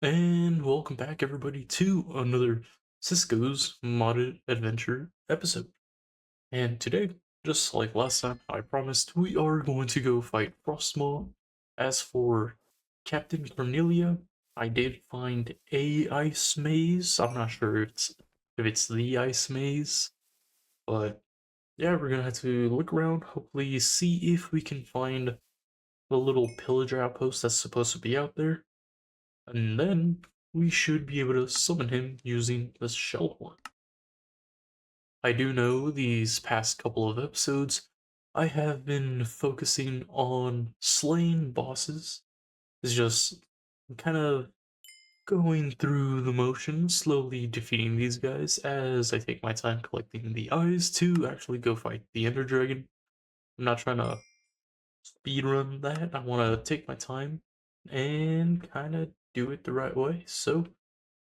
And welcome back, everybody, to another Cisco's modded adventure episode. And today, just like last time, I promised we are going to go fight Frostmaw. As for Captain Cornelia, I did find a ice maze. I'm not sure if it's the ice maze, but yeah, we're gonna have to look around, hopefully see if we can find the little pillager outpost that's supposed to be out there. And then we should be able to summon him using the shell horn. I do know these past couple of episodes I have been focusing on slaying bosses. It's just kind of going through the motions, slowly defeating these guys as I take my time collecting the eyes to actually go fight the Ender Dragon. I'm not trying to speedrun that. I want to take my time and kind of do it the right way. So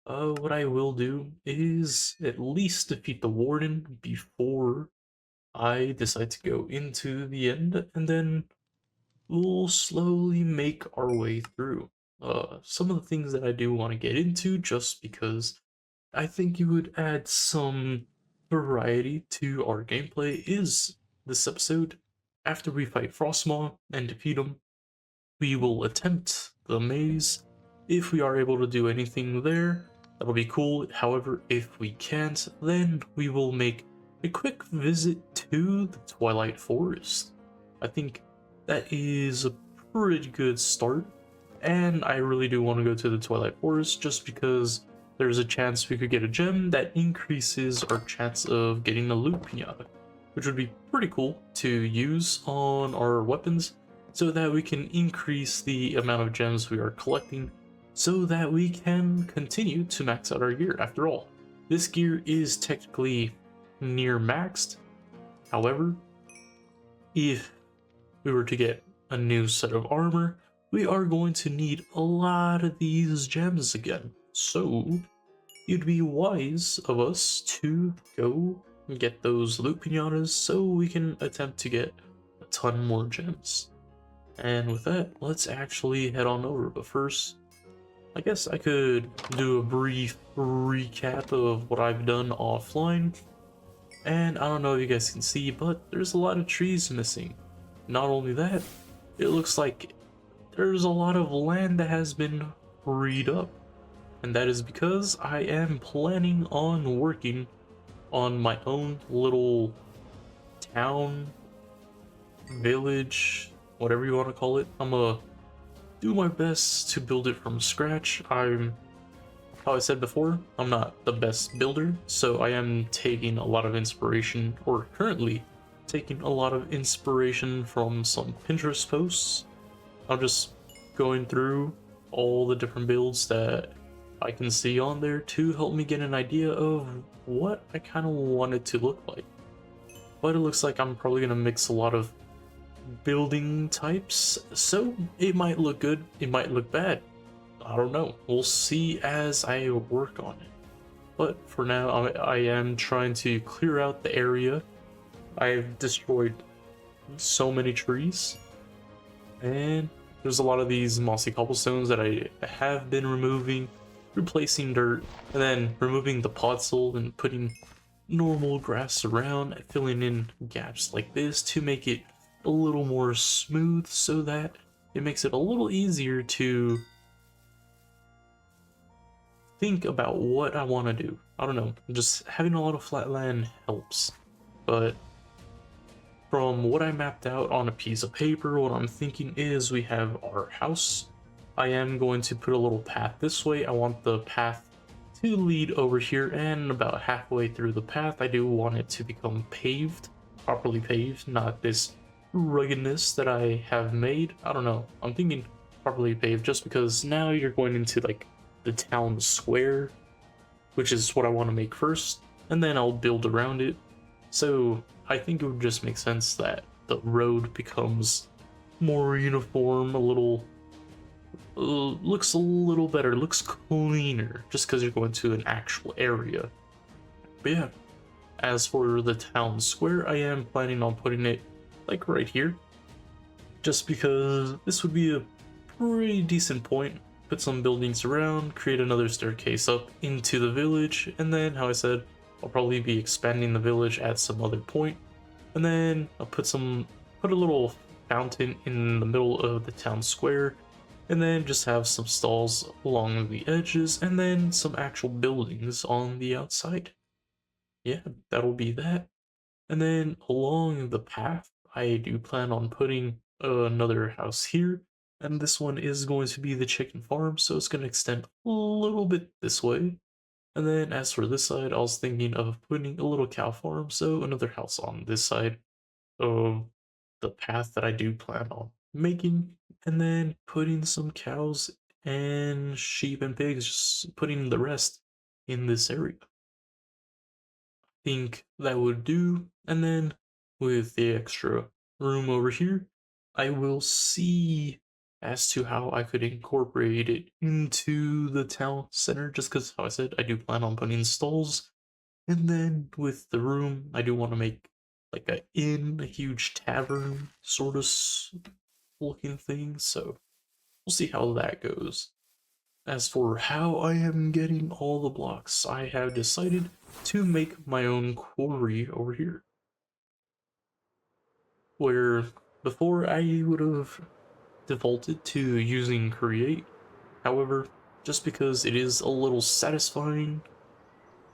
what I will do is at least defeat the Warden before I decide to go into the end, and then we'll slowly make our way through. Some of the things that I do want to get into, just because I think it would add some variety to our gameplay, is this episode. After we fight Frostmaw and defeat him, we will attempt the maze. If we are able to do anything there, that'll be cool. However, if we can't, then we will make a quick visit to the Twilight Forest. I think that is a pretty good start, and I really do want to go to the Twilight Forest just because there's a chance we could get a gem that increases our chance of getting a loot pinata, which would be pretty cool to use on our weapons so that we can increase the amount of gems we are collecting so that we can continue to max out our gear. After all, this gear is technically near maxed. However, if we were to get a new set of armor, we are going to need a lot of these gems again. So it'd be wise of us to go and get those loot pinatas so we can attempt to get a ton more gems. And with that, let's actually head on over. But first, I guess I could do a brief recap of what I've done offline. And I don't know if you guys can see, but there's a lot of trees missing. Not only that, it looks like there's a lot of land that has been freed up. And that is because I am planning on working on my own little town, village, whatever you want to call it. I'm gonna do my best to build it from scratch. How I said before, I'm not the best builder, so I am taking a lot of inspiration, or currently taking a lot of inspiration from some Pinterest posts. I'm just going through all the different builds that I can see on there to help me get an idea of what I kind of want it to look like. But it looks like I'm probably going to mix a lot of building types, so it might look good, it might look bad. I don't know. We'll see as I work on it. But for now, I am trying to clear out the area. I've destroyed so many trees, and there's a lot of these mossy cobblestones that I have been removing, replacing dirt, and then removing the podzol and putting normal grass around, filling in gaps like this to make it a little more smooth so that it makes it a little easier to think about what I want to do. I don't know, just having a lot of flat land helps. But from what I mapped out on a piece of paper, what I'm thinking is we have our house. I am going to put a little path this way. I want the path to lead over here, and about halfway through the path I do want it to become paved, properly paved, not this ruggedness that I have made. I don't know, I'm thinking properly paved just because now you're going into like the town square, which is what I want to make first, and then I'll build around it. So I think it would just make sense that the road becomes more uniform, a little looks a little better, looks cleaner, just because you're going to an actual area. But yeah, as for the town square, I am planning on putting it like right here, just because this would be a pretty decent point put some buildings around, create another staircase up into the village, and then, how I said, I'll probably be expanding the village at some other point, and then I'll put a little fountain in the middle of the town square, and then just have some stalls along the edges, and then some actual buildings on the outside. Yeah, that'll be that. And then along the path, I do plan on putting another house here, and this one is going to be the chicken farm, so it's going to extend a little bit this way. And then as for this side, I was thinking of putting a little cow farm, so another house on this side of the path that I do plan on making, and then putting some cows and sheep and pigs, just putting the rest in this area. Think that would do, and then with the extra room over here, I will see as to how I could incorporate it into the town center, just because, how I said, I do plan on putting stalls. And then with the room, I do want to make like a huge tavern sort of looking thing, so we'll see how that goes. As for how I am getting all the blocks, I have decided to make my own quarry over here. Where before I would have defaulted to using create, however, just because it is a little satisfying,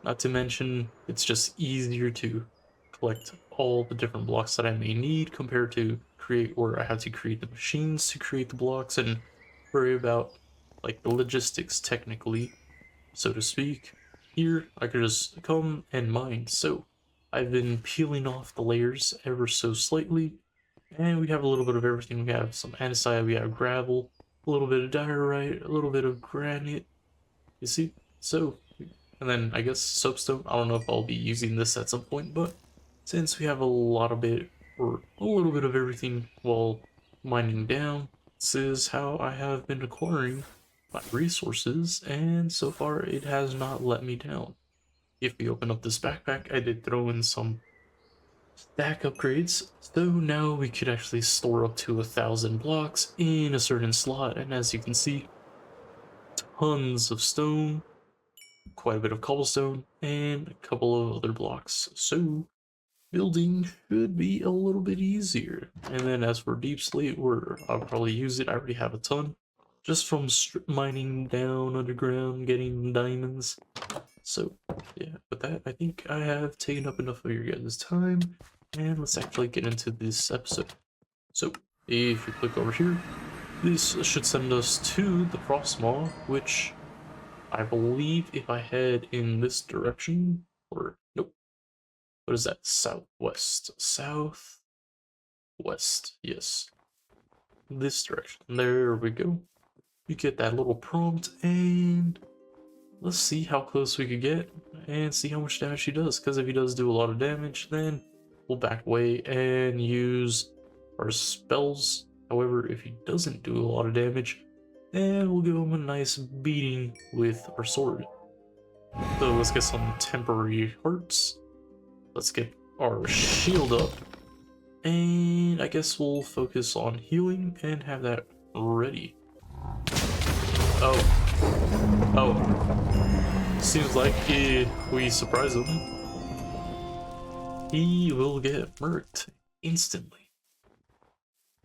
not to mention it's just easier to collect all the different blocks that I may need compared to create, where I have to create the machines to create the blocks and worry about like the logistics technically, so to speak. Here, I could just come and mine. So I've been peeling off the layers ever so slightly, and we have a little bit of everything. We have some andesite, we have gravel, a little bit of diorite, a little bit of granite, you see? So, and then I guess soapstone. I don't know if I'll be using this at some point, but since we have a lot of it, or a little bit of everything while mining down, this is how I have been acquiring my resources, and so far it has not let me down. If we open up this backpack, I did throw in some stack upgrades, so now we could actually store up to 1,000 blocks in a certain slot, and as you can see, tons of stone, quite a bit of cobblestone, and a couple of other blocks, so building should be a little bit easier. And then as for deep slate, where I'll probably use it, I already have a ton, just from strip mining down underground, getting diamonds. So yeah, with that, I think I have taken up enough of your guys' time, and let's actually get into this episode. So if you click over here, this should send us to the frost maw, which I believe if I head in this direction, or nope, what is that? Southwest. Southwest, yes. This direction. There we go. You get that little prompt, and let's see how close we could get and see how much damage he does. Because if he does do a lot of damage, then we'll back away and use our spells. However, if he doesn't do a lot of damage, then we'll give him a nice beating with our sword. So let's get some temporary hearts. Let's get our shield up, and I guess we'll focus on healing and have that ready. Oh. Seems like if we surprise him, he will get murked instantly.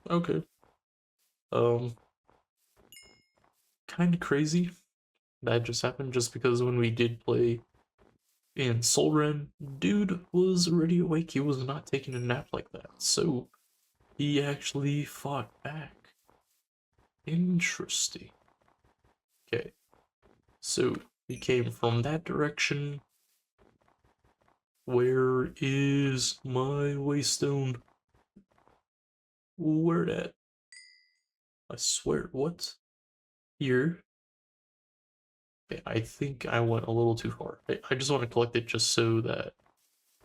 Okay. Kind of crazy that just happened, just because when we did play in Soul Ren, dude was already awake. He was not taking a nap like that, so he actually fought back. Interesting. Okay, so he came from that direction. Where is my waystone? Where that? I swear, what? Here? Okay, I think I went a little too far. I just want to collect it just so that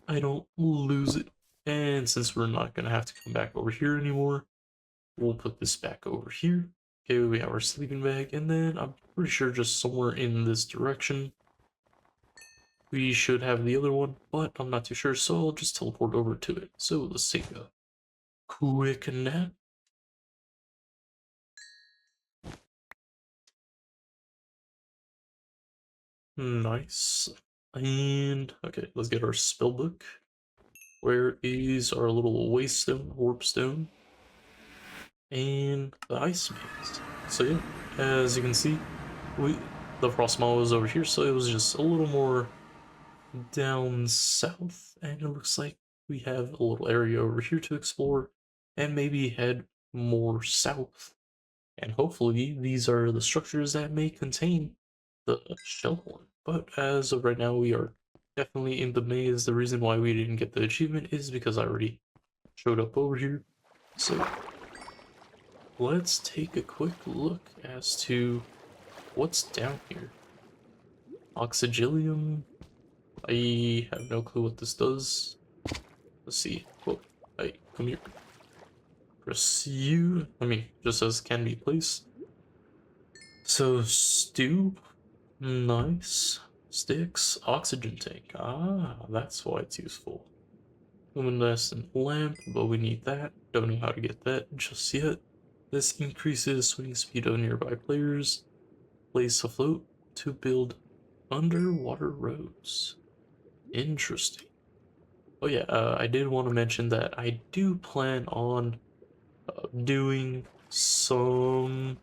I don't lose it. And since we're not gonna have to come back over here anymore, we'll put this back over here. Okay, we have our sleeping bag, and then I'm pretty sure just somewhere in this direction we should have the other one, but I'm not too sure, so I'll just teleport over to it. So let's take a quick nap. Nice. And okay, let's get our spell book. Where is our little waystone, warpstone, and the ice maze? So yeah, as you can see, the frost maw was over here, so it was just a little more down south, and it looks like we have a little area over here to explore, and maybe head more south. And hopefully these are the structures that may contain the Shellhorn. But as of right now, we are definitely in the maze. The reason why we didn't get the achievement is because I already showed up over here. So let's take a quick look as to what's down here. Oxygilium. I have no clue what this does. Let's see. Whoa. Hey, come here. Press U. I mean, just as can be placed. So, stew. Nice. Sticks. Oxygen tank. Ah, that's why it's useful. Luminescent lamp, but we need that. Don't know how to get that just yet. This increases swing speed of nearby players. Place afloat to build underwater roads. Interesting. Oh yeah, I did want to mention that I do plan on doing some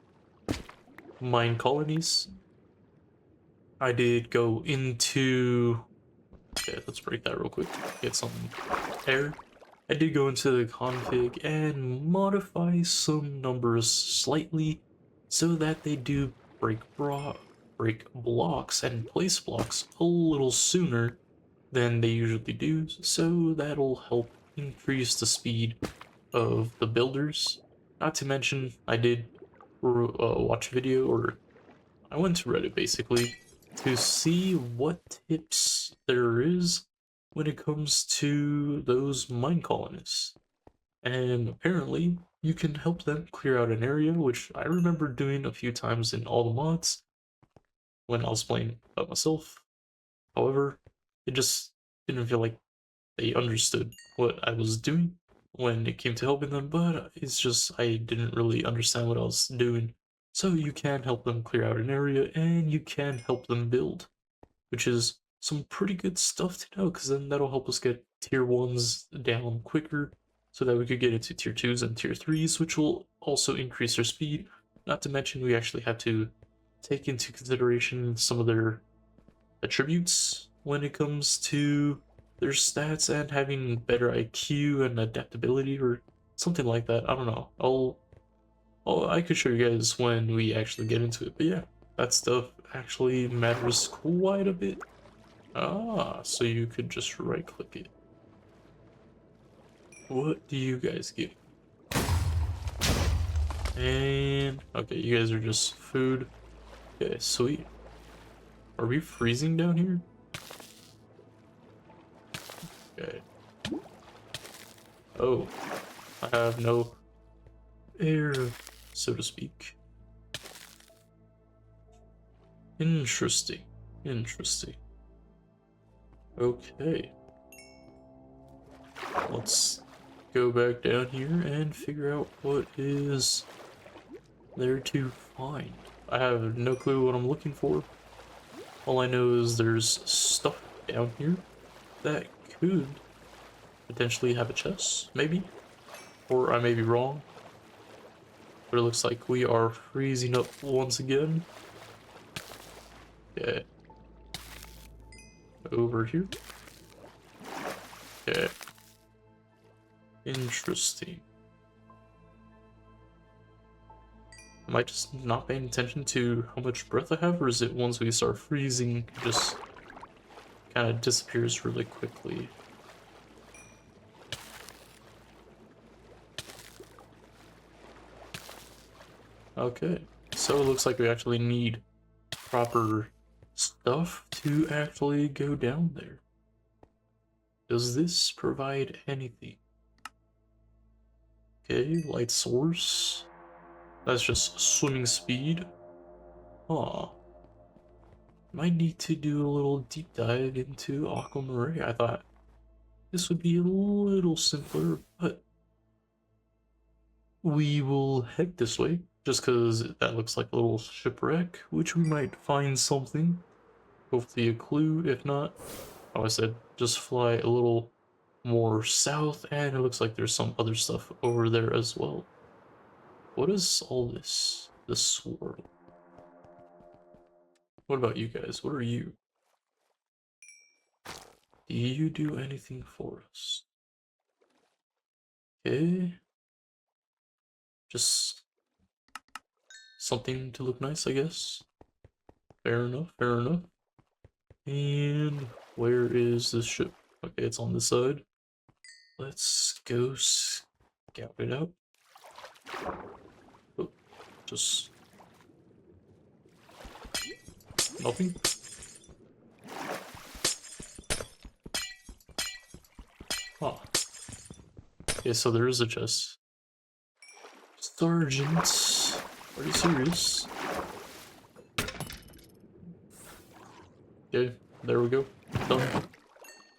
mine colonies. I did go into... Okay, let's break that real quick. Get some air. I did go into the config and modify some numbers slightly so that they do break blocks and place blocks a little sooner than they usually do, so that'll help increase the speed of the builders. Not to mention, I did watch a video, or I went to Reddit basically, to see what tips there is when it comes to those mine colonists. And apparently, you can help them clear out an area, which I remember doing a few times in all the mods when I was playing by myself. However, it just didn't feel like they understood what I was doing when it came to helping them, but it's just I didn't really understand what I was doing. So you can help them clear out an area, and you can help them build, which is some pretty good stuff to know, because then that'll help us get tier 1s down quicker, so that we could get into tier 2s and tier 3s, which will also increase their speed. Not to mention we actually have to take into consideration some of their attributes when it comes to their stats and having better IQ and adaptability or something like that. I don't know. I could show you guys when we actually get into it. But yeah, that stuff actually matters quite a bit. Ah, so you could just right click it. What do you guys get? And okay, you guys are just food. Okay, sweet. Are we freezing down here? Okay. Oh, I have no air, so to speak. Interesting. Interesting. Okay. Let's go back down here and figure out what is there to find. I have no clue what I'm looking for. All I know is there's stuff down here that could potentially have a chest, maybe? Or I may be wrong. But it looks like we are freezing up once again. Okay. Over here. Okay. Interesting. Am I just not paying attention to how much breath I have, or is it once we start freezing, it just kind of disappears really quickly? Okay, so it looks like we actually need proper stuff to actually go down there. Does this provide anything? Okay, light source. That's just swimming speed. Huh. Might need to do a little deep dive into Aquamarine. I thought this would be a little simpler, but we will head this way just because that looks like a little shipwreck, which we might find something. hopefully a clue. If not, like I said, just fly a little more south, and it looks like there's some other stuff over there as well. What is all this? The swirl. What about you guys? What are you? Do you do anything for us? Okay. Just something to look nice, I guess. Fair enough, fair enough. And where is this ship? Okay, it's on this side. Let's go scout it out. Oh, just nothing. Huh. Okay, so there is a chest. Sergeant, are you serious? Okay, there we go. Done.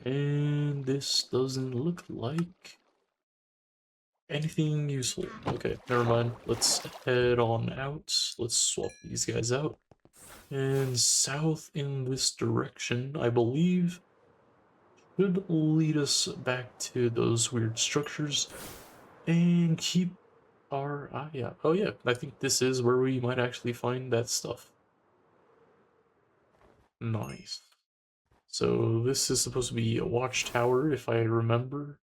And this doesn't look like anything useful. Okay, never mind. Let's head on out. Let's swap these guys out. And south in this direction, I believe, should lead us back to those weird structures and keep our eye out. Oh yeah, I think this is where we might actually find that stuff. Nice. So this is supposed to be a watchtower, if I remember.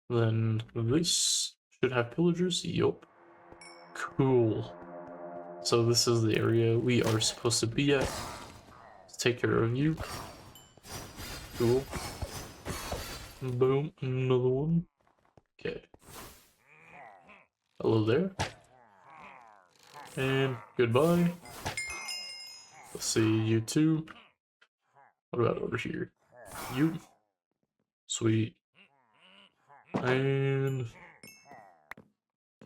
Then this should have pillagers. Yup. Cool. So this is the area we are supposed to be at. Let's take care of you. Cool. Boom. Another one. Okay. Hello there. And goodbye. Let's see you too. What about over here? You. Sweet. And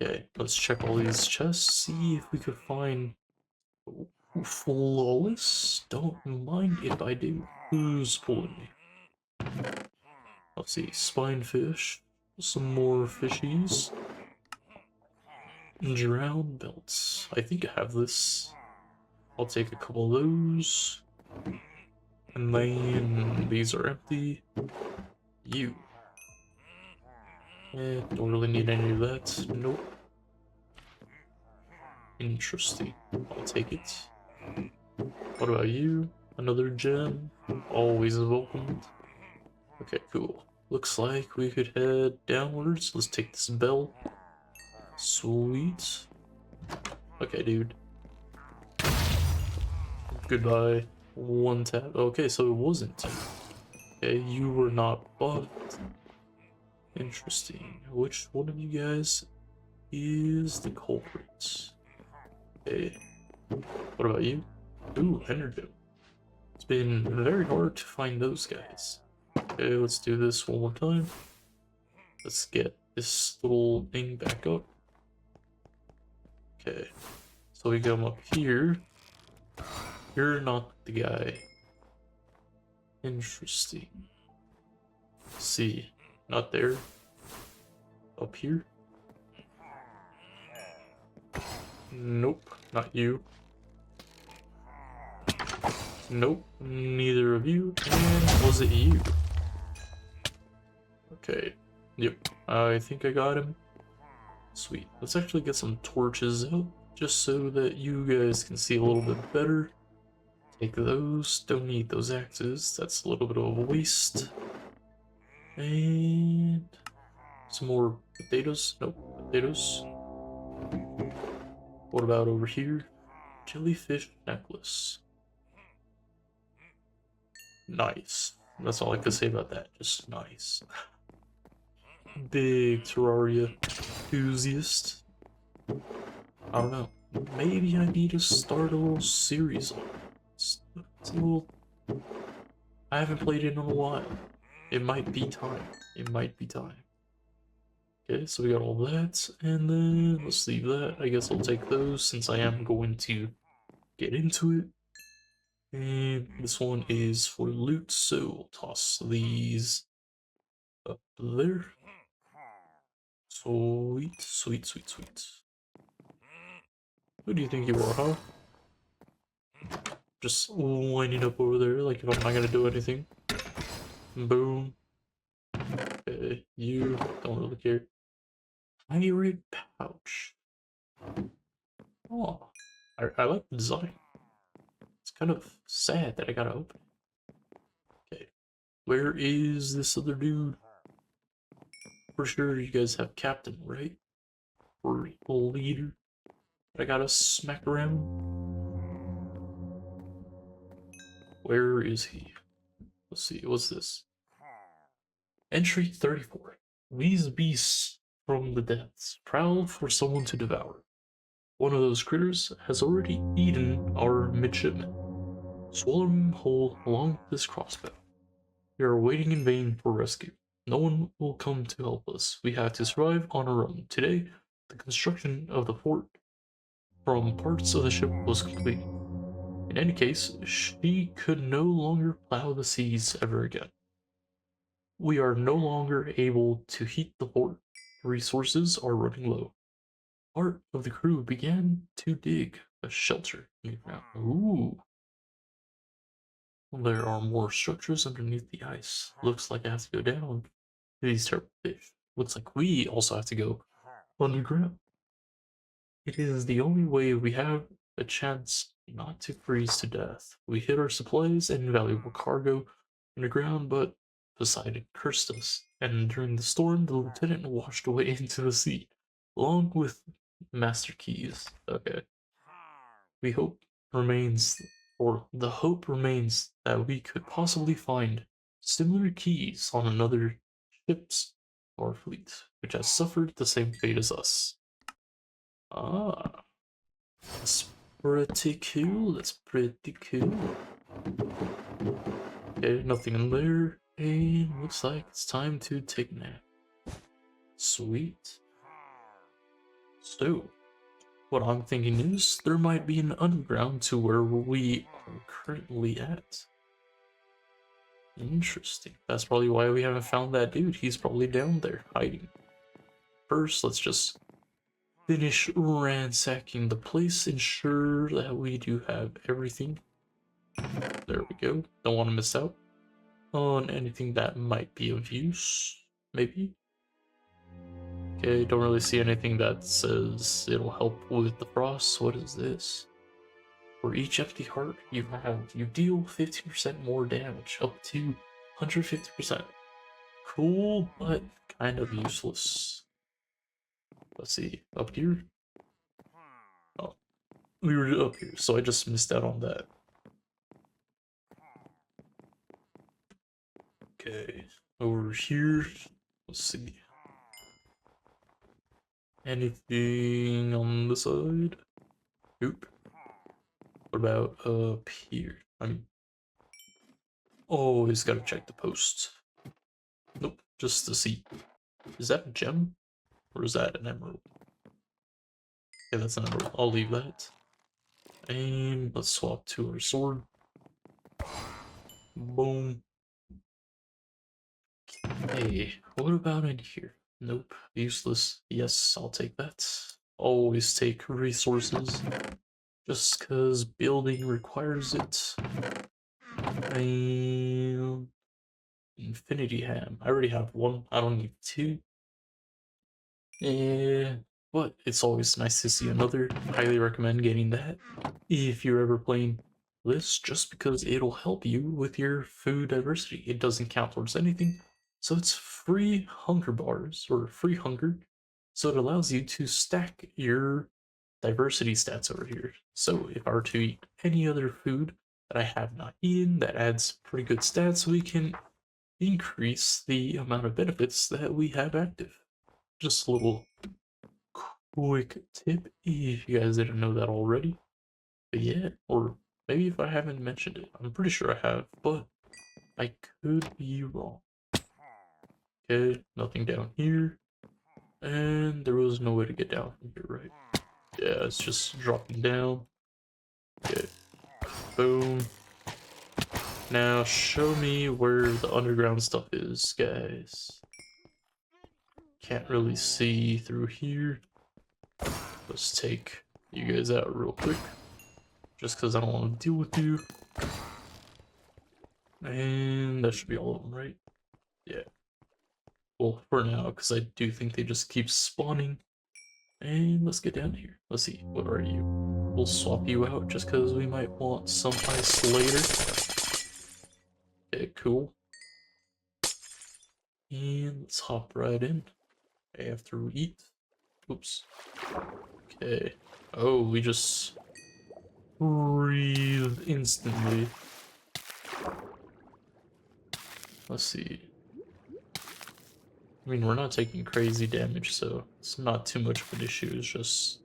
okay, let's check all these chests, see if we could find flawless. Don't mind if I do. Who's pulling me? Let's see, spinefish, some more fishies, drown belts. I think I have this. I'll take a couple of those. And then these are empty. You. Don't really need any of that. Nope. Interesting. I'll take it. What about you? Another gem? Always welcomed. Okay, cool. Looks like we could head downwards. Let's take this bell. Sweet. Okay, dude. Goodbye. One tap. Okay, so it wasn't. Okay, you were not buffed. Interesting. Which one of you guys is the culprit? Okay. What about you? Ooh, energy. It's been very hard to find those guys. Okay, let's do this one more time. Let's get this little thing back up. Okay. So we come up here. You're not the guy. Interesting. Let's see. Not there. Up here. Nope, not you. Nope, neither of you. And was it you? Okay. Yep, I think I got him. Sweet. Let's actually get some torches out, just so that you guys can see a little bit better. Take those. Don't need those axes. That's a little bit of a waste. And some more potatoes. Nope, potatoes. What about over here? Jellyfish necklace. Nice. That's all I could say about that. Just nice. Big Terraria enthusiast. I don't know. Maybe I need to start a little series on it. It's a little... I haven't played it in a while. It might be time. It might be time. Okay, so we got all that, and then let's leave that. I guess I'll take those since I am going to get into it. And this one is for loot, so we'll toss these up there. Sweet, sweet, sweet, sweet. Who do you think you are, huh? just lining up over there like if I'm not gonna do anything. Boom. Okay, you don't really care. Pirate pouch. Oh, I like the design. It's kind of sad that I gotta open it. Okay, where is this other dude? For sure, you guys have captain, right? Or leader. I gotta smack around. Where is he? Let's see, what's this? Entry 34. These beasts from the depths prowl for someone to devour. One of those critters has already eaten our midshipman. Swallow him whole along with this crossbow. We are waiting in vain for rescue. No one will come to help us. We have to survive on our own. Today, the construction of the fort from parts of the ship was completed. In any case, she could no longer plow the seas ever again. We are no longer able to heat the fort. Resources are running low. Part of the crew began to dig a shelter underground. Ooh. There are more structures underneath the ice. Looks like I have to go down to these terrible fish. Looks like we also have to go underground. It is the only way we have a chance not to freeze to death. We hid our supplies and valuable cargo underground, but Poseidon cursed us, and during the storm, the lieutenant washed away into the sea, along with master keys. Okay. We hope remains, or the hope remains, that we could possibly find similar keys on another ship's or fleet, which has suffered the same fate as us. Ah, that's pretty cool. That's pretty cool. Okay, nothing in there. And looks like it's time to take a nap. Sweet. So, what I'm thinking is there might be an underground to where we are currently at. Interesting. That's probably why we haven't found that dude. He's probably down there hiding. First, let's just finish ransacking the place, ensure that we do have everything. There we go. Don't want to miss out on anything that might be of use, maybe. Okay, don't really see anything that says it'll help with the frost. What is this? For each empty heart you have, you deal 15% more damage, up to 150%. Cool, but kind of useless. Let's see, up here? Oh, we were up here, so I just missed out on that. Okay, over here, let's see. Anything on the side? Nope. What about up here? Always gotta check the post. Nope, just the seat. Is that a gem? Or is that an emerald? Yeah, that's an emerald. I'll leave that. And let's swap to our sword. Boom. Hey, what about in here? Nope, useless. Yes, I'll take that. Always take resources. Just because building requires it. And infinity ham. I already have one. I don't need two. Yeah, but it's always nice to see another. Highly recommend getting that if you're ever playing this, just because it'll help you with your food diversity. It doesn't count towards anything, so it's free hunger bars or free hunger. So it allows you to stack your diversity stats over here. So if I were to eat any other food that I have not eaten that adds pretty good stats, we can increase the amount of benefits that we have active. Just a little quick tip if you guys didn't know that already. But yeah, or maybe if I haven't mentioned it. I'm pretty sure I have, but I could be wrong. Okay, nothing down here. And there was no way to get down from here, right? Yeah, it's just dropping down. Okay, boom. Now show me where the underground stuff is, guys. Can't really see through here. Let's take you guys out real quick. just because I don't want to deal with you. And that should be all of them, right? Yeah. Well, for now, because I do think they just keep spawning. And let's get down here. Let's see, what are you? We'll swap you out just because we might want some ice later. Okay, cool. And let's hop right in after we eat. Oops. Okay. Oh, we just breathe instantly. Let's see. I mean, we're not taking crazy damage, so it's not too much of an issue. It's just...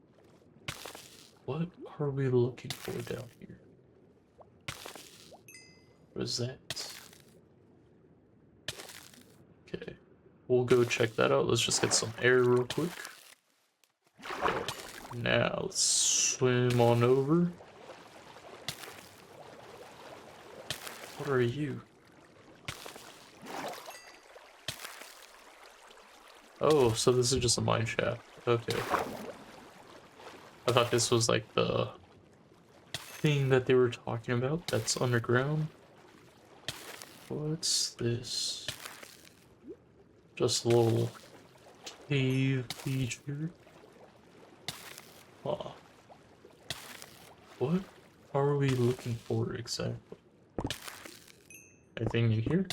what are we looking for down here? What is that? Okay. We'll go check that out. Let's just get some air real quick. Okay. Now, let's swim on over. What are you? Oh, so this is just a mine shaft. Okay. I thought this was like the thing that they were talking about that's underground. What's this? Just a little cave feature. Huh. What are we looking for exactly? Anything in here?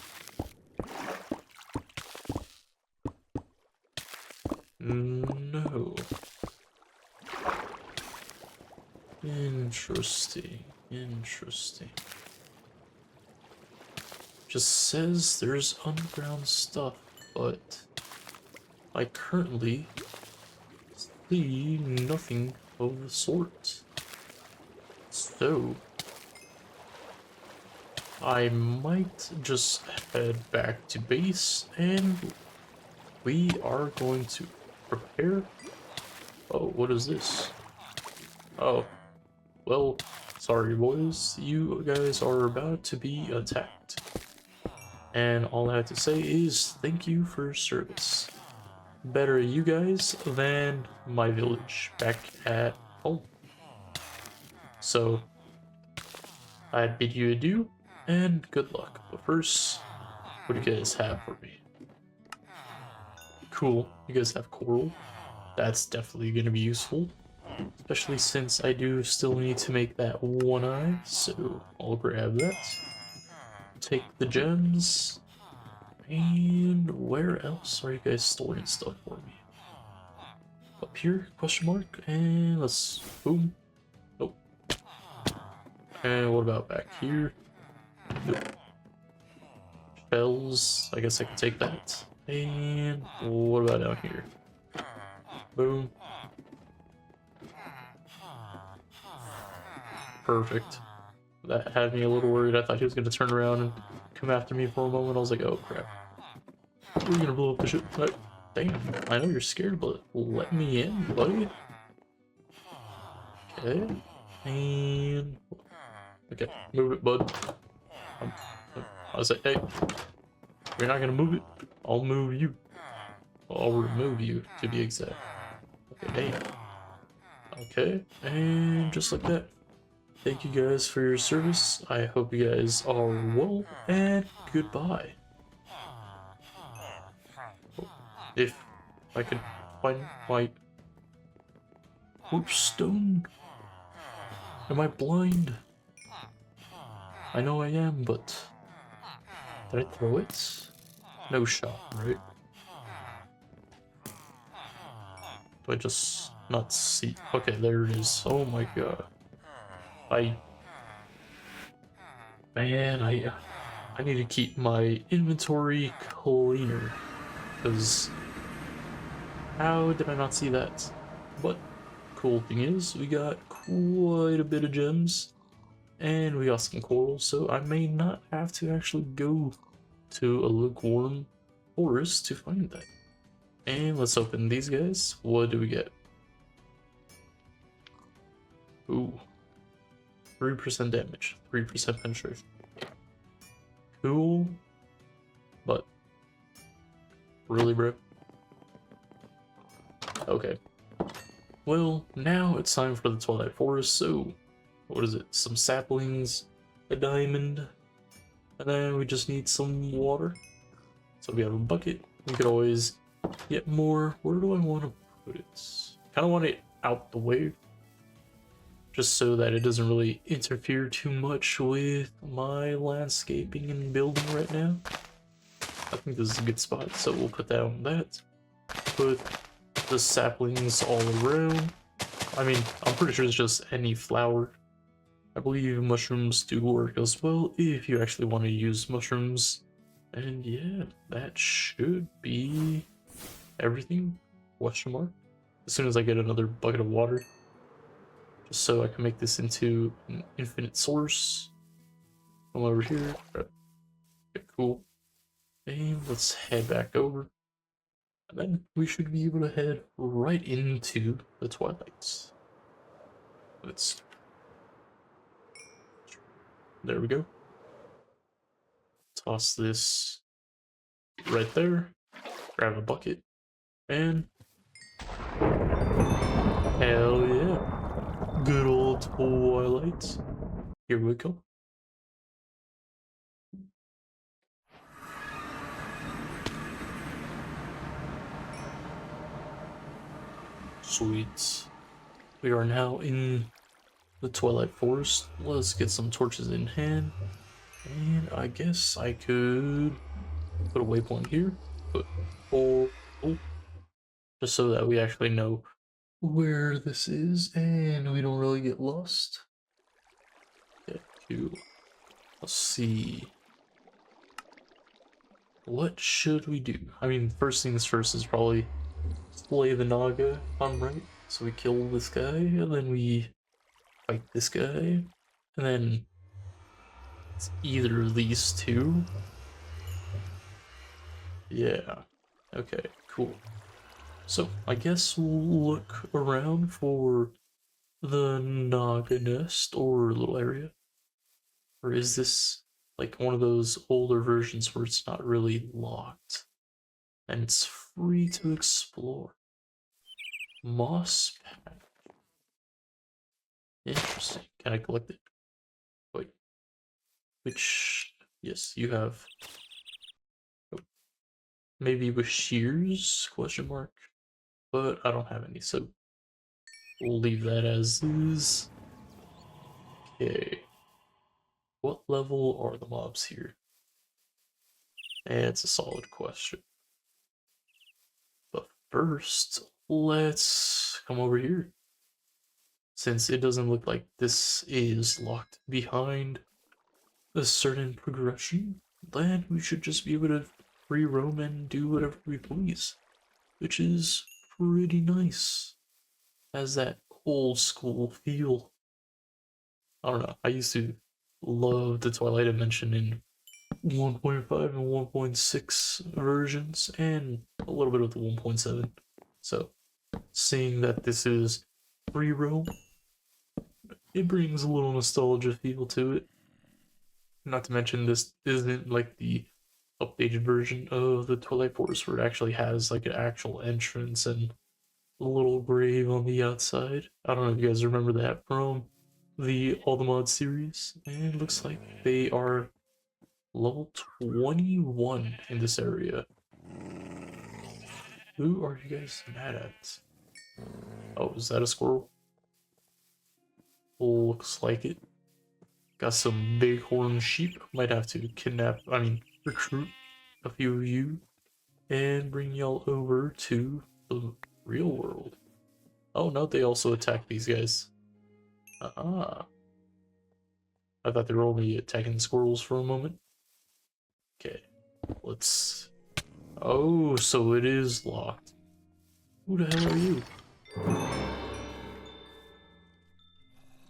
No. Interesting. Interesting. Just says there's underground stuff, but I currently see nothing of the sort. So I might just head back to base and we are going to prepare. Oh, what is this? Oh, well, sorry boys, you guys are about to be attacked. And all I have to say is thank you for service. Better you guys than my village back at home. So, I bid you adieu and good luck. But first, what do you guys have for me? Cool, you guys have coral. That's definitely going to be useful. Especially since I do still need to make that one eye, so I'll grab that. Take the gems. And where else are you guys storing stuff for me? Up here, question mark, and let's, boom. Nope. And what about back here? Nope. Shells, I guess I can take that. And what about down here? Boom. Perfect. That had me a little worried. I thought he was going to turn around and come after me for a moment. I was like, oh crap. We're going to blow up the ship. No, damn, I know you're scared, but let me in, buddy. Okay. And... okay, move it, bud. I was like, hey, you're not going to move it. I'll move you. I'll remove you, to be exact. Okay, hey. Okay, and just like that. Thank you guys for your service. I hope you guys are well, and goodbye. If I could find my... oops, stone. Am I blind? I know I am, but... did I throw it? No shot, right? Do I just not see? Okay, there it is. Oh my god. Man, I need to keep my inventory cleaner, because how did I not see that? But cool thing is, we got quite a bit of gems, and we got some coral, so I may not have to actually go to a lukewarm forest to find that. And let's open these guys. What do we get? Ooh. 3% damage, 3% penetration. Cool, but really, bro? Okay. Well, now it's time for the Twilight Forest, so what is it? Some saplings, a diamond, and then we just need some water. So we have a bucket. We could always get more. Where do I want to put it? Kind of want it out the way, just so that it doesn't really interfere too much with my landscaping and building right now. I think this is a good spot, so we'll put down that. Put the saplings all around. I mean, I'm pretty sure it's just any flower. I believe mushrooms do work as well if you actually want to use mushrooms. And yeah, that should be everything. Question mark. As soon as I get another bucket of water, just so I can make this into an infinite source. Come over here. Okay, cool. And let's head back over. And then we should be able to head right into the Twilights. There we go. Toss this right there. Grab a bucket. And hell yeah. Good old Twilight. Here we go. Sweet. We are now in the Twilight Forest. Let's get some torches in hand. And I guess I could put a waypoint here. Put oh, just so that we actually know where this is and we don't really get lost. Yeah, cool. Let's see. What should we do? I mean, first things first is probably slay the Naga, if I'm right. So we kill this guy, and then we fight this guy, and then it's either of these two. Yeah. Okay, cool. So I guess we'll look around for the Naga nest or little area. Or is this like one of those older versions where it's not really locked and it's free to explore? Moss pack. Interesting. Can I collect it? Wait. Which, yes, you have. Oh. Maybe with shears? Question mark. But I don't have any, so we'll leave that as is. Okay. What level are the mobs here? It's a solid question. But first, let's come over here. Since it doesn't look like this is locked behind a certain progression, then we should just be able to free roam and do whatever we please, which is pretty nice. Has that old school feel. I don't know, I used to love the Twilight Dimension in 1.5 and 1.6 versions, and a little bit of the 1.7. So, seeing that this is free roam, it brings a little nostalgia feel to it. Not to mention, this isn't like the updated version of the Twilight Forest where it actually has like an actual entrance and a little grave on the outside. I don't know if you guys remember that from the All the Mods series. And it looks like they are level 21 in this area. Who are you guys mad at? Oh, is that a squirrel? Looks like it. Got some bighorn sheep. Might have to recruit a few of you and bring y'all over to the real world. Oh no, they also attack these guys. Ah. I thought they were only attacking squirrels for a moment. Okay, let's... Oh, so it is locked. Who the hell are you?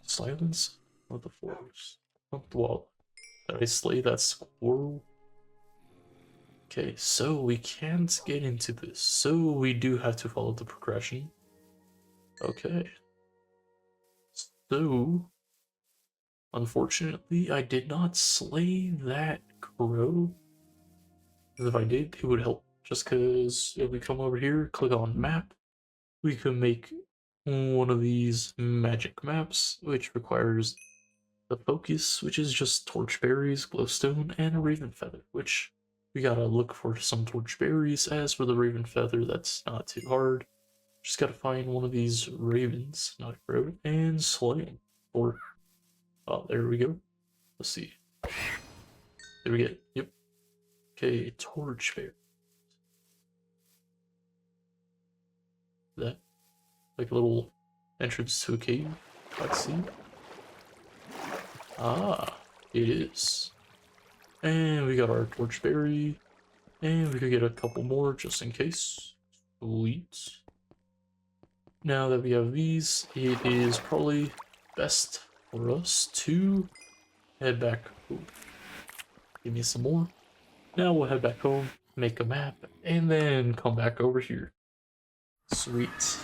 Silence of the forest. Of the wall. Did I slay that squirrel? Okay, so we can't get into this. So we do have to follow the progression. Okay. So, unfortunately, I did not slay that crow. Because if I did, it would help. Just because if we come over here, click on map, we can make one of these magic maps, which requires the focus, which is just torchberries, glowstone, and a raven feather, which we gotta look for some torchberries. As for the raven feather, that's not too hard. Just gotta find one of these ravens, not road, and slay them. Or, oh, there we go. Let's see. There we get, yep. Okay, torchberry. That, like a little entrance to a cave, let's see. Ah, it is. And we got our torchberry. And we could get a couple more just in case. Sweet. Now that we have these, it is probably best for us to head back home. Give me some more. Now we'll head back home, make a map, and then come back over here. Sweet.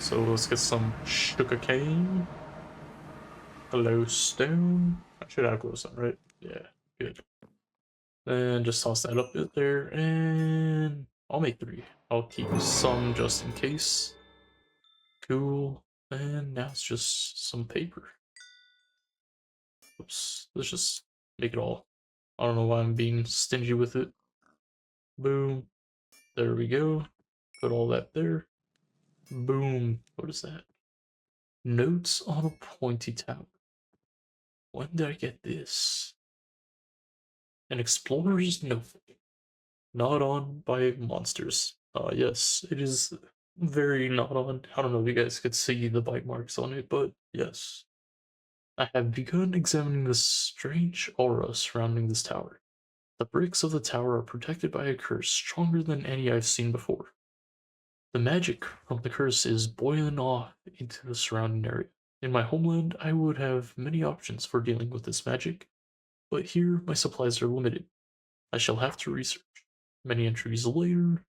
So let's get some sugarcane. Glowstone. I should have glowstone, right? Yeah, good. Then just toss that up there, and I'll make 3. I'll keep some just in case. Cool. And now it's just some paper. Oops. Let's just make it all. I don't know why I'm being stingy with it. Boom. There we go. Put all that there. Boom. What is that? Notes on a pointy tower. When did I get this? An explorer's notebook. Not on by monsters. Yes, it is very not on. I don't know if you guys could see the bite marks on it, but yes. I have begun examining the strange aura surrounding this tower. The bricks of the tower are protected by a curse stronger than any I've seen before. The magic from the curse is boiling off into the surrounding area. In my homeland, I would have many options for dealing with this magic, but here my supplies are limited. I shall have to research. Many entries later,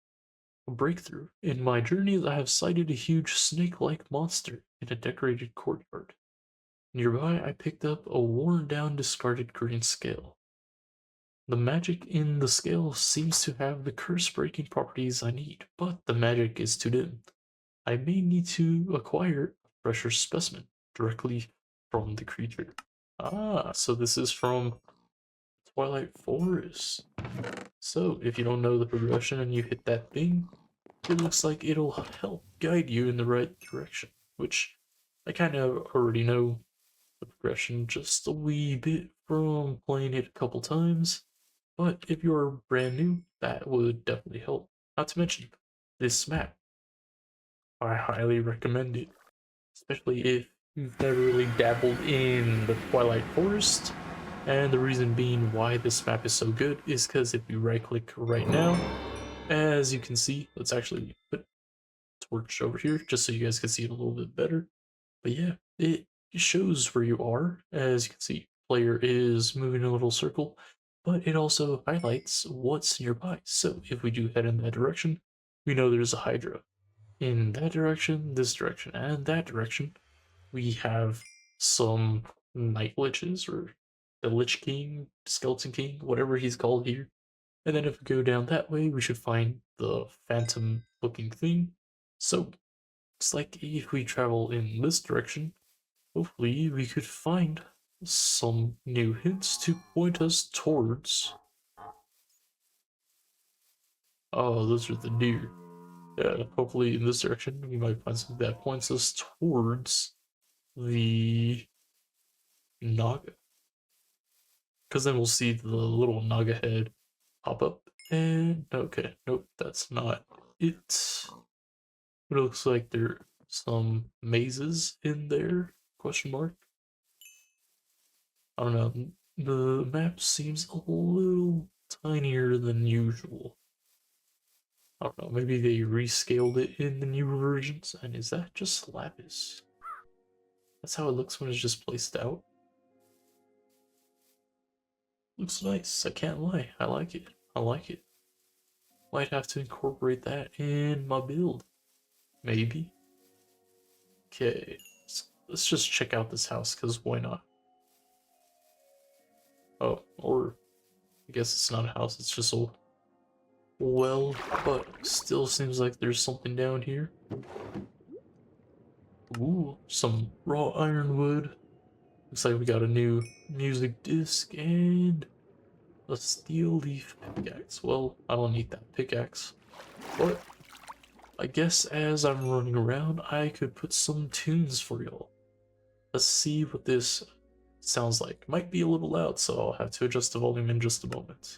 a breakthrough. In my journeys, I have sighted a huge snake-like monster in a decorated courtyard. Nearby, I picked up a worn-down, discarded green scale. The magic in the scale seems to have the curse-breaking properties I need, but the magic is too dim. I may need to acquire a fresher specimen directly from the creature. Ah, so this is from Twilight Forest. So, if you don't know the progression and you hit that thing, it looks like it'll help guide you in the right direction, which I kind of already know the progression just a wee bit from playing it a couple times, but if you're brand new, that would definitely help. Not to mention, this map, I highly recommend it, especially if you've never really dabbled in the Twilight Forest. And the reason being why this map is so good is because if you right click right now, as you can see, let's actually put torch over here just so you guys can see it a little bit better. But yeah, it shows where you are. As you can see, player is moving a little circle, but it also highlights what's nearby. So if we do head in that direction, we know there's a Hydra. In that direction, this direction, and that direction, we have some Night Liches, or the Lich King, Skeleton King, whatever he's called here. And then if we go down that way, we should find the phantom looking thing. So it's like if we travel in this direction, hopefully we could find some new hints to point us towards. Oh, those are the deer. Yeah, hopefully in this direction we might find something that points us towards the Naga. Because then we'll see the little Naga head pop up. And okay, nope, that's not it. It looks like there are some mazes in there, question mark. I don't know, the map seems a little tinier than usual. I don't know, maybe they rescaled it in the newer versions, and is that just lapis? That's how it looks when it's just placed out. Looks nice, I can't lie, I like it, I like it. Might have to incorporate that in my build, maybe. Okay, let's just check out this house, because why not? Oh, or I guess it's not a house, it's just a well, but still seems like there's something down here. Ooh, some raw ironwood. Looks like we got a new music disc and a steel leaf pickaxe. Well, I don't need that pickaxe, but I guess as I'm running around, I could put some tunes for y'all. Let's see what this sounds like. Might be a little loud, so I'll have to adjust the volume in just a moment.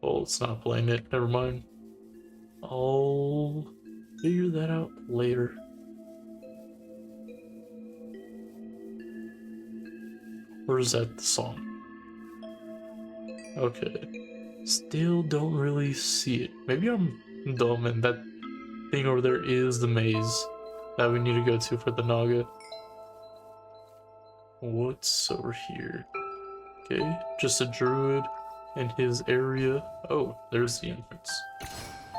Oh, it's not playing it. Never mind. I'll figure that out later. Where's that song? Okay. Still don't really see it. Maybe I'm dumb and that thing over there is the maze that we need to go to for the Naga. What's over here? Okay, just a druid and his area. Oh, there's the entrance.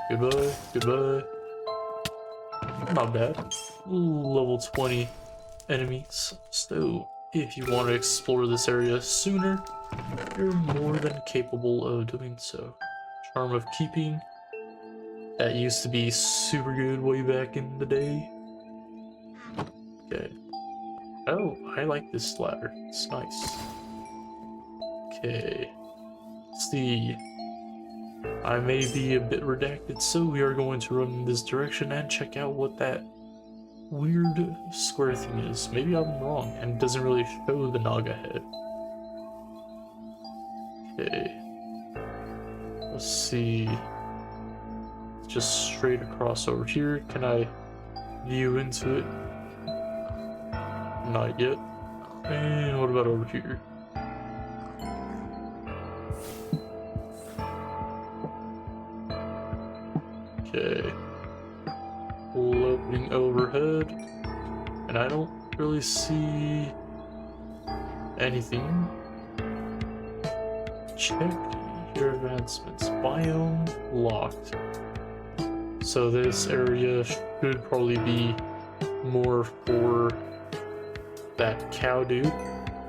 Goodbye, goodbye. Not bad. Level 20 enemies. So, if you want to explore this area sooner, you're more than capable of doing so. Charm of Keeping. That used to be super good way back in the day. Okay. Oh, I like this ladder. It's nice. Okay. Let's see. I may be a bit redacted, so we are going to run in this direction and check out what that weird square thing is. Maybe I'm wrong and it doesn't really show the Naga head. Okay. Let's see. Just straight across over here. Can I view into it? Not yet. And what about over here? Okay. Loading overhead. And I don't really see anything. Check your advancements. Biome locked. So this area should probably be more for that cow dude,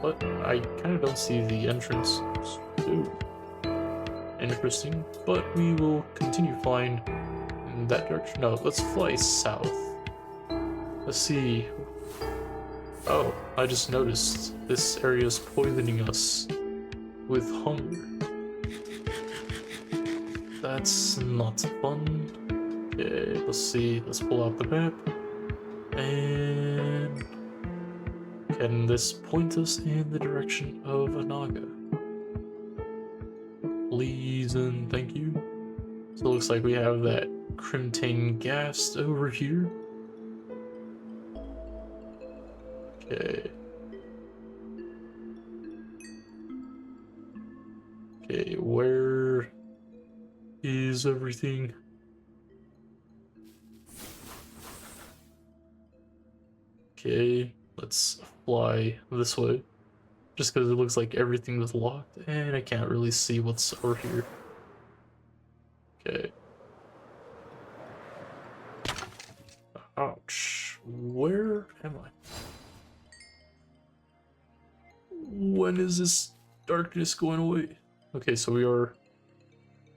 but I kind of don't see the entrance. So interesting, but we will continue flying in that direction. No, let's fly south. Let's see. Oh, I just noticed this area is poisoning us with hunger. That's not fun. Okay, let's see. Let's pull out the map. And can this point us in the direction of a Naga? Please and thank you. So it looks like we have that Crimtane Ghast over here. Okay. Okay, where is everything? Okay, let's fly this way. Just because it looks like everything was locked and I can't really see what's over here. Okay. Ouch. Where am I? When is this darkness going away? Okay, so we are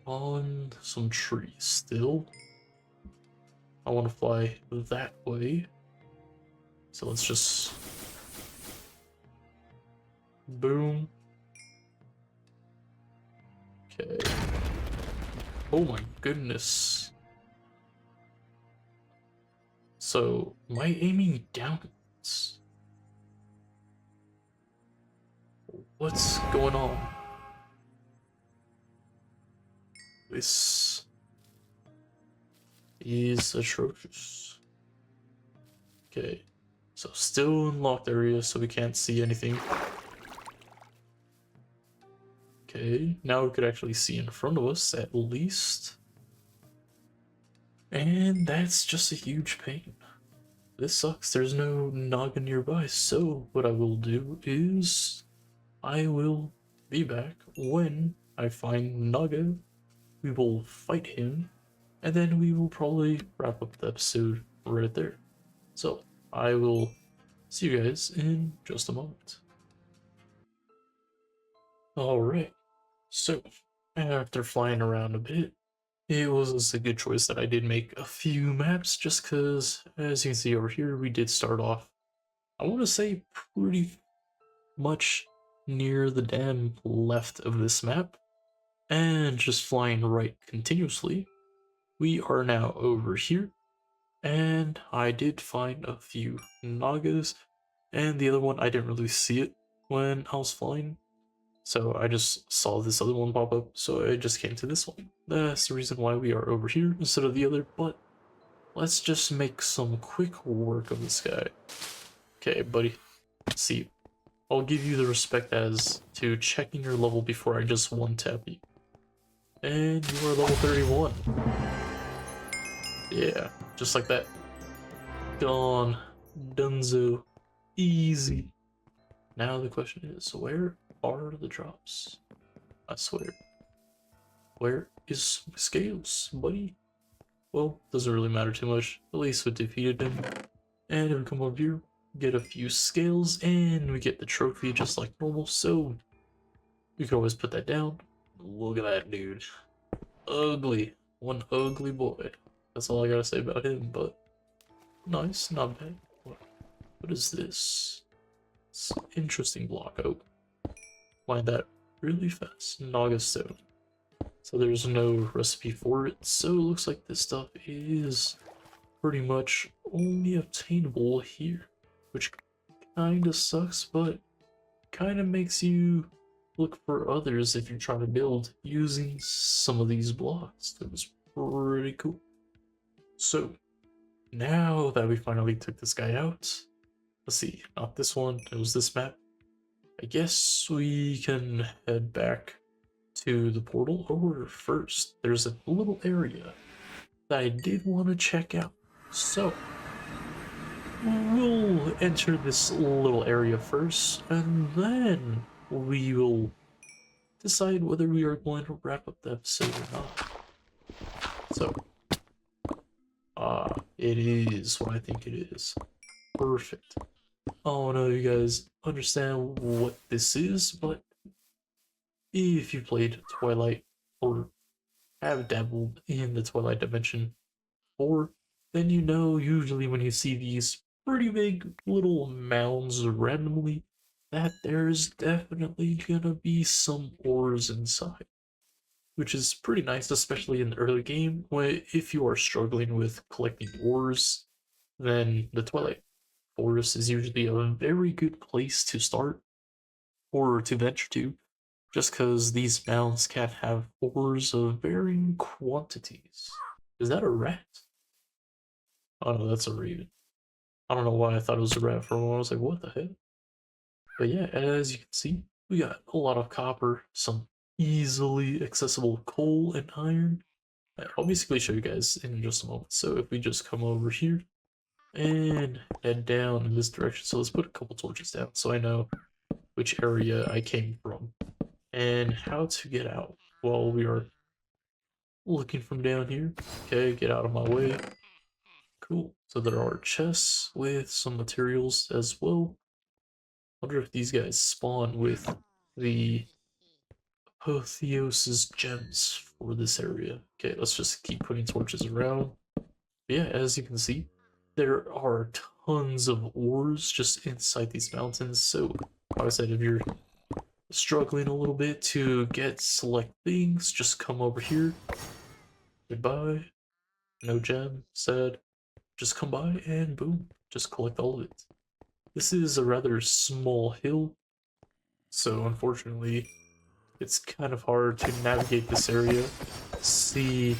on some trees still. I want to fly that way. So let's just boom. Okay. Oh my goodness. So am I aiming downwards? What's going on? This is atrocious. Okay. So still in locked area, so we can't see anything. Okay, now we could actually see in front of us at least. And that's just a huge pain. This sucks, there's no Naga nearby, so what I will do is I will be back when I find Naga. We will fight him, and then we will probably wrap up the episode right there. So I will see you guys in just a moment. Alright, so after flying around a bit, it was a good choice that I did make a few maps just because, as you can see over here, we did start off, I want to say, pretty much near the dam left of this map, and just flying right continuously. We are now over here, and I did find a few Nagas, and the other one, I didn't really see it when I was flying, so I just saw this other one pop up, so I just came to this one. That's the reason why we are over here instead of the other, but let's just make some quick work of this guy. Okay, buddy, see, I'll give you the respect as to checking your level before I just one-tap you. And you are level 31. Yeah, just like that. Gone. Dunzo. Easy. Now the question is, where are the drops? I swear. Where is Scales, buddy? Well, doesn't really matter too much. At least we defeated him. And if we come over here, get a few scales, and we get the trophy just like normal, so we can always put that down. Look at that dude. Ugly. One ugly boy. That's all I gotta say about him, but nice, not bad. What is this? It's an interesting block. Oh, find that really fast. Naga stone. So there's no recipe for it, so it looks like this stuff is pretty much only obtainable here, which kinda sucks, but kinda makes you look for others if you're trying to build using some of these blocks. That was pretty cool. So now that we finally took this guy out, let's see, not this one, it was this map. I guess we can head back to the portal, or first, there's a little area that I did want to check out. So we'll enter this little area first, and then we will decide whether we are going to wrap up the episode or not. So, it is what I think it is. Perfect. I don't know if you guys understand what this is, but if you played Twilight or have dabbled in the Twilight dimension before, then you know usually when you see these pretty big little mounds randomly, that there's definitely gonna be some ores inside, which is pretty nice, especially in the early game, where if you are struggling with collecting ores, then the Twilight Forest is usually a very good place to start or to venture to, just because these mounds can have ores of varying quantities. Is that a rat? Oh no, that's a raven. I don't know why I thought it was a rat for a moment. I was like, what the heck? But yeah, as you can see, we got a lot of copper, some easily accessible coal and iron. I'll basically show you guys in just a moment. So if we just come over here and head down in this direction. So let's put a couple torches down so I know which area I came from and how to get out while we are looking from down here. Okay, get out of my way. Cool. So there are chests with some materials as well. Wonder if these guys spawn with the Apotheosis gems for this area. Okay, let's just keep putting torches around. But yeah, as you can see, there are tons of ores just inside these mountains. So, like I said, if you're struggling a little bit to get select things, just come over here. Goodbye. No gem, sad. Just come by and boom, just collect all of it. This is a rather small hill, so unfortunately, it's kind of hard to navigate this area, see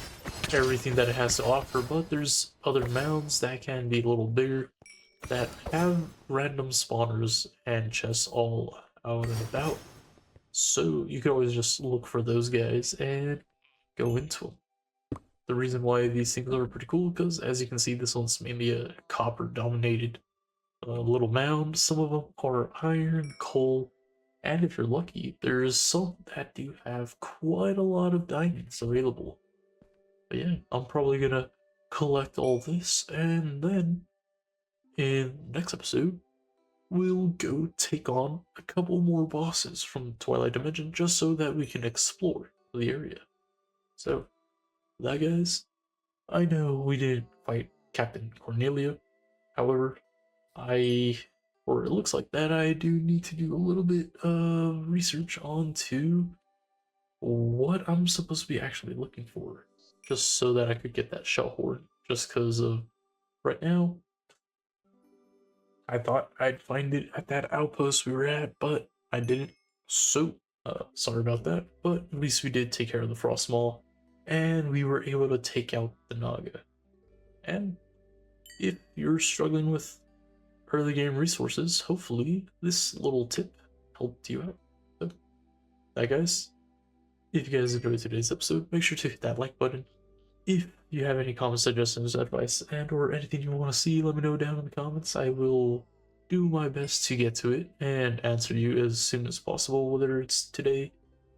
everything that it has to offer, but there's other mounds that can be a little bigger that have random spawners and chests all out and about. So you can always just look for those guys and go into them. The reason why these things are pretty cool, because as you can see, this one's mainly a copper dominated little mound. Some of them are iron, coal, and if you're lucky, there's some that do have quite a lot of diamonds available. But yeah, I'm probably gonna collect all this, and then in next episode, we'll go take on a couple more bosses from Twilight Dimension just so that we can explore the area. So, that guys, I know we didn't fight Captain Cornelia. However, or it looks like that I do need to do a little bit of research onto what I'm supposed to be actually looking for, just so that I could get that shell horde. Just because of right now, I thought I'd find it at that outpost we were at, but I didn't. So, sorry about that. But at least we did take care of the Frost Maw, and we were able to take out the Naga. And if you're struggling with early game resources, hopefully this little tip helped you out. So, that guys, if you guys enjoyed today's episode, make sure to hit that like button. If you have any comments, suggestions, advice, and or anything you want to see, let me know down in the comments. I will do my best to get to it and answer you as soon as possible, whether it's today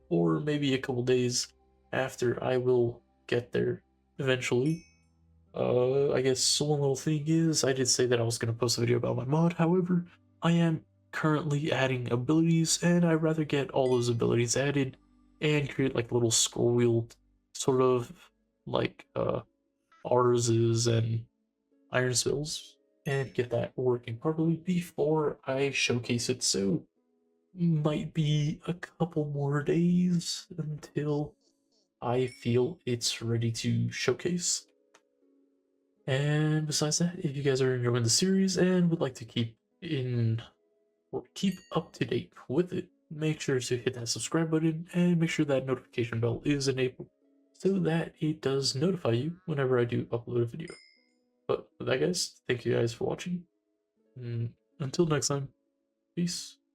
or maybe a couple days after. I will get there eventually. I guess one little thing is, I did say that I was going to post a video about my mod. However, I am currently adding abilities, and I'd rather get all those abilities added and create like a little scroll wheel, sort of like Ars's and Iron Spills, and get that working properly before I showcase it. So, might be a couple more days until I feel it's ready to showcase. And besides that, if you guys are enjoying the series and would like to keep up to date with it, make sure to hit that subscribe button and make sure that notification bell is enabled so that it does notify you whenever I do upload a video. But with that, guys, thank you guys for watching. And until next time, peace.